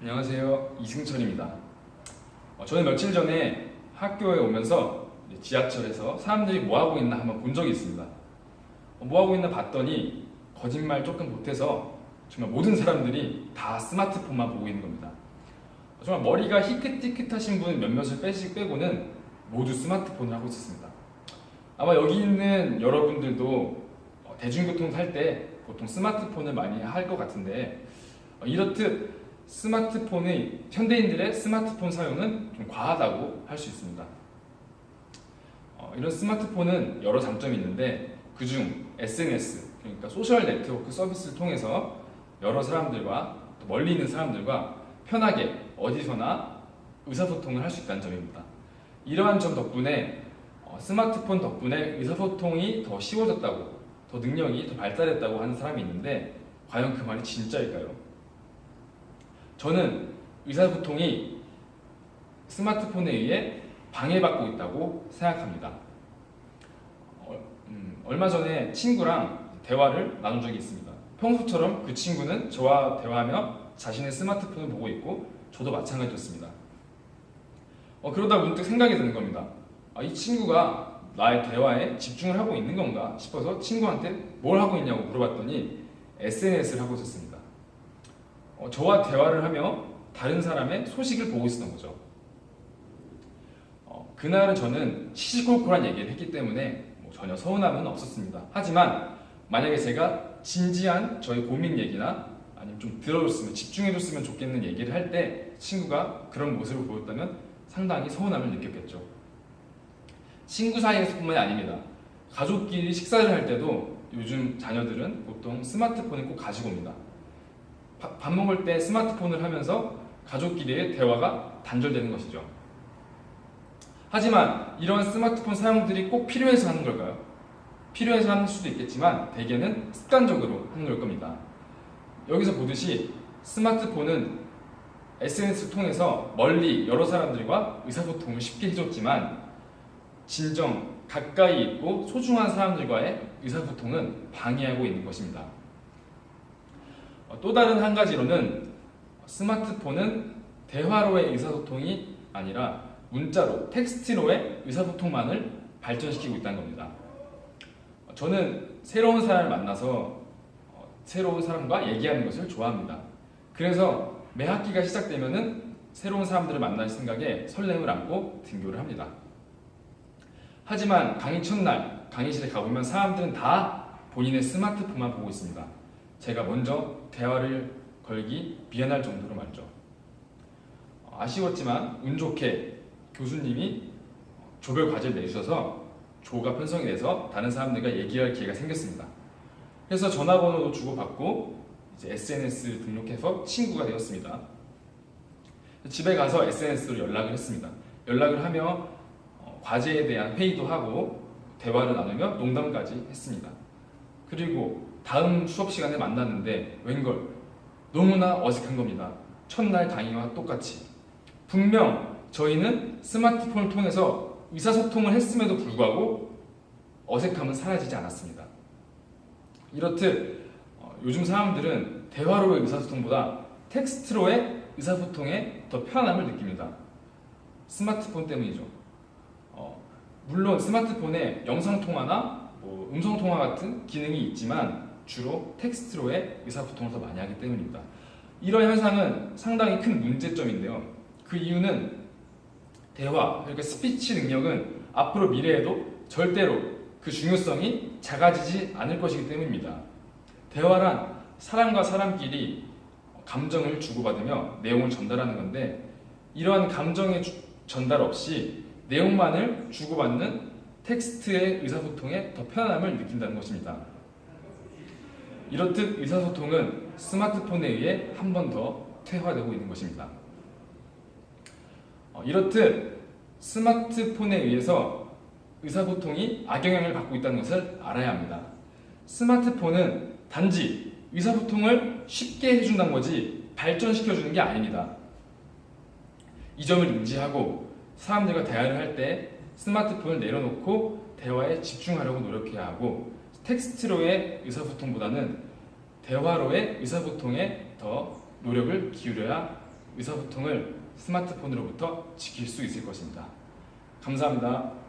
안녕하세요. 이승철입니다. 저는 며칠 전에 학교에 오면서 지하철에서 사람들이 뭐하고 있나 한번 본 적이 있습니다. 뭐하고 있나 봤더니 거짓말 조금 못해서 정말 모든 사람들이 다 스마트폰만 보고 있는 겁니다. 정말 머리가 희끗희끗하신 분 몇몇을 빼고는 모두 스마트폰을 하고 있었습니다. 아마 여기 있는 여러분들도 대중교통 탈 때 보통 스마트폰을 많이 할 것 같은데 이렇듯 현대인들의 스마트폰 사용은 좀 과하다고 할 수 있습니다. 이런 스마트폰은 여러 장점이 있는데 그중 SNS, 그러니까 소셜 네트워크 서비스를 통해서 여러 사람들과 또 멀리 있는 사람들과 편하게 어디서나 의사소통을 할 수 있다는 점입니다. 이러한 점 덕분에 스마트폰 덕분에 의사소통이 더 쉬워졌다고, 더 능력이 더 발달했다고 하는 사람이 있는데 과연 그 말이 진짜일까요? 저는 의사소통이 스마트폰에 의해 방해받고 있다고 생각합니다. 얼마 전에 친구랑 대화를 나눈 적이 있습니다. 평소처럼 그 친구는 저와 대화하며 자신의 스마트폰을 보고 있고 저도 마찬가지였습니다. 그러다 문득 생각이 드는 겁니다. 이 친구가 나의 대화에 집중을 하고 있는 건가 싶어서 친구한테 뭘 하고 있냐고 물어봤더니 SNS를 하고 있었습니다. 저와 대화를 하며 다른 사람의 소식을 보고 있었던 거죠. 그날은 저는 시시콜콜한 얘기를 했기 때문에 전혀 서운함은 없었습니다. 하지만 만약에 제가 진지한 저의 고민 얘기나 아니면 좀 들어줬으면, 집중해줬으면 좋겠는 얘기를 할 때 친구가 그런 모습을 보였다면 상당히 서운함을 느꼈겠죠. 친구 사이에서뿐만이 아닙니다. 가족끼리 식사를 할 때도 요즘 자녀들은 보통 스마트폰을 꼭 가지고 옵니다. 밥 먹을 때 스마트폰을 하면서 가족끼리의 대화가 단절되는 것이죠. 하지만 이런 스마트폰 사용들이 꼭 필요해서 하는 걸까요? 필요해서 하는 수도 있겠지만 대개는 습관적으로 하는 걸 겁니다. 여기서 보듯이 스마트폰은 SNS를 통해서 멀리 여러 사람들과 의사소통을 쉽게 해줬지만 진정 가까이 있고 소중한 사람들과의 의사소통은 방해하고 있는 것입니다. 또 다른 한 가지로는 스마트폰은 대화로의 의사소통이 아니라 문자로, 텍스트로의 의사소통만을 발전시키고 있다는 겁니다. 저는 새로운 사람을 만나서 새로운 사람과 얘기하는 것을 좋아합니다. 그래서 매 학기가 시작되면은 새로운 사람들을 만날 생각에 설렘을 안고 등교를 합니다. 하지만 강의 첫날 강의실에 가보면 사람들은 다 본인의 스마트폰만 보고 있습니다. 제가 먼저 대화를 걸기 미안할 정도로 말이죠. 아쉬웠지만 운 좋게 교수님이 조별 과제를 내주셔서 조가 편성이 돼서 다른 사람들과 얘기할 기회가 생겼습니다. 그래서 전화번호도 주고받고 이제 SNS 등록해서 친구가 되었습니다. 집에 가서 SNS로 연락을 했습니다. 연락을 하며 과제에 대한 회의도 하고 대화를 나누며 농담까지 했습니다. 그리고 다음 수업 시간에 만났는데 웬걸 너무나 어색한 겁니다. 첫날 강의와 똑같이. 분명 저희는 스마트폰을 통해서 의사소통을 했음에도 불구하고 어색함은 사라지지 않았습니다. 이렇듯 요즘 사람들은 대화로의 의사소통보다 텍스트로의 의사소통에 더 편함을 느낍니다. 스마트폰 때문이죠. 물론 스마트폰에 영상통화나 음성통화 같은 기능이 있지만 주로 텍스트로의 의사소통을 더 많이 하기 때문입니다. 이런 현상은 상당히 큰 문제점인데요. 그 이유는 대화, 그러니까 스피치 능력은 앞으로 미래에도 절대로 그 중요성이 작아지지 않을 것이기 때문입니다. 대화란 사람과 사람끼리 감정을 주고받으며 내용을 전달하는 건데 이러한 감정의 전달 없이 내용만을 주고받는 텍스트의 의사소통에 더 편안함을 느낀다는 것입니다. 이렇듯 의사소통은 스마트폰에 의해 한 번 더 퇴화되고 있는 것입니다. 이렇듯 스마트폰에 의해서 의사소통이 악영향을 받고 있다는 것을 알아야 합니다. 스마트폰은 단지 의사소통을 쉽게 해준다는 거지 발전시켜주는 게 아닙니다. 이 점을 인지하고 사람들과 대화를 할 때 스마트폰을 내려놓고 대화에 집중하려고 노력해야 하고 텍스트로의 의사소통보다는 대화로의 의사소통에 더 노력을 기울여야 의사소통을 스마트폰으로부터 지킬 수 있을 것입니다. 감사합니다.